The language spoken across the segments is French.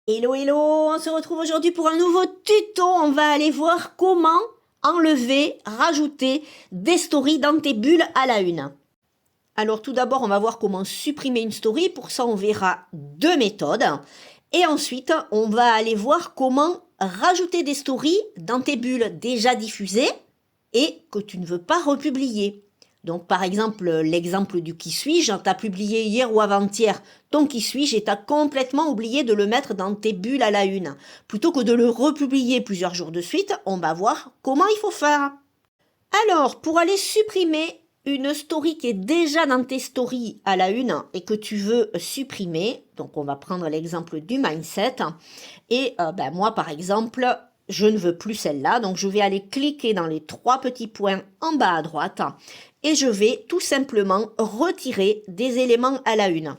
Hello hello, on se retrouve aujourd'hui pour un nouveau tuto. On va aller voir comment enlever, rajouter des stories dans tes bulles à la une. Alors tout d'abord, on va voir comment supprimer une story. Pour ça, on verra deux méthodes. Et ensuite, on va aller voir comment rajouter des stories dans tes bulles déjà diffusées et que tu ne veux pas republier. Donc par exemple, l'exemple du qui suis-je, tu as publié hier ou avant-hier ton qui suis-je et tu as complètement oublié de le mettre dans tes bulles à la une. Plutôt que de le republier plusieurs jours de suite, on va voir comment il faut faire. Alors, pour aller supprimer une story qui est déjà dans tes stories à la une et que tu veux supprimer, donc on va prendre l'exemple du mindset, et moi par exemple, je ne veux plus celle-là, donc je vais aller cliquer dans les trois petits points en bas à droite et je vais tout simplement retirer des éléments à la une.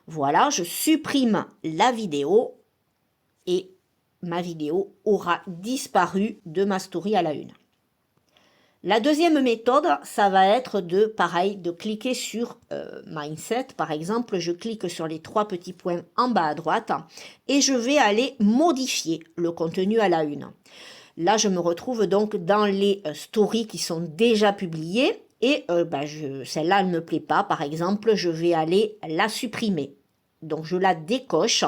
Voilà, je supprime la vidéo et ma vidéo aura disparu de ma story à la une. La deuxième méthode, ça va être de cliquer sur Mindset. Par exemple, je clique sur les trois petits points en bas à droite et je vais aller modifier le contenu à la une. Là, je me retrouve donc dans les stories qui sont déjà publiées et celle-là, elle ne me plaît pas. Par exemple, je vais aller la supprimer. Donc, je la décoche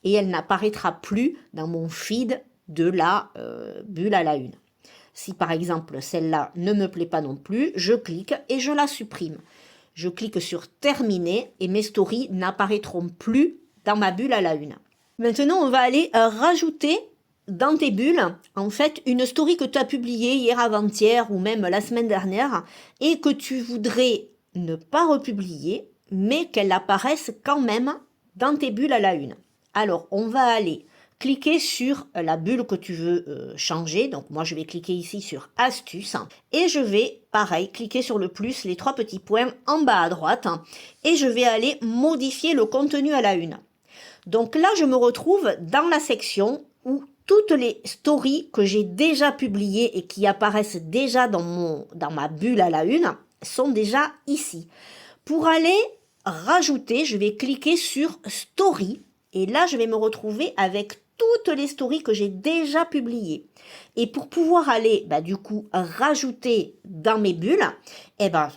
et elle n'apparaîtra plus dans mon feed de la bulle à la une. Si par exemple celle-là ne me plaît pas non plus, je clique et je la supprime. Je clique sur terminer et mes stories n'apparaîtront plus dans ma bulle à la une. Maintenant, on va aller rajouter dans tes bulles, en fait, une story que tu as publiée hier, avant-hier ou même la semaine dernière et que tu voudrais ne pas republier, mais qu'elle apparaisse quand même dans tes bulles à la une. Alors, on va aller cliquer sur la bulle que tu veux changer. Donc moi, je vais cliquer ici sur Astuces et je vais, pareil, cliquer sur le plus, les trois petits points en bas à droite et je vais aller modifier le contenu à la une. Donc là, je me retrouve dans la section où toutes les stories que j'ai déjà publiées et qui apparaissent déjà dans ma bulle à la une sont déjà ici. Pour aller rajouter, je vais cliquer sur Story et là, je vais me retrouver avec toutes les stories que j'ai déjà publiées. Et pour pouvoir aller, rajouter dans mes bulles,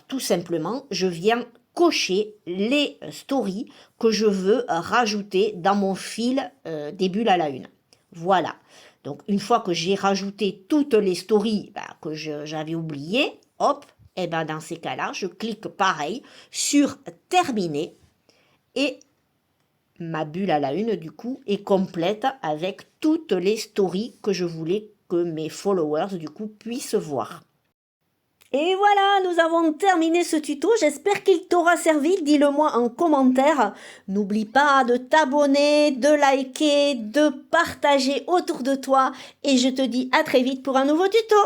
tout simplement, je viens cocher les stories que je veux rajouter dans mon fil des bulles à la une. Voilà. Donc, une fois que j'ai rajouté toutes les stories que j'avais oubliées, hop, dans ces cas-là, je clique pareil sur terminer et ma bulle à la une, du coup, est complète avec toutes les stories que je voulais que mes followers, du coup, puissent voir. Et voilà, nous avons terminé ce tuto. J'espère qu'il t'aura servi. Dis-le moi en commentaire. N'oublie pas de t'abonner, de liker, de partager autour de toi. Et je te dis à très vite pour un nouveau tuto.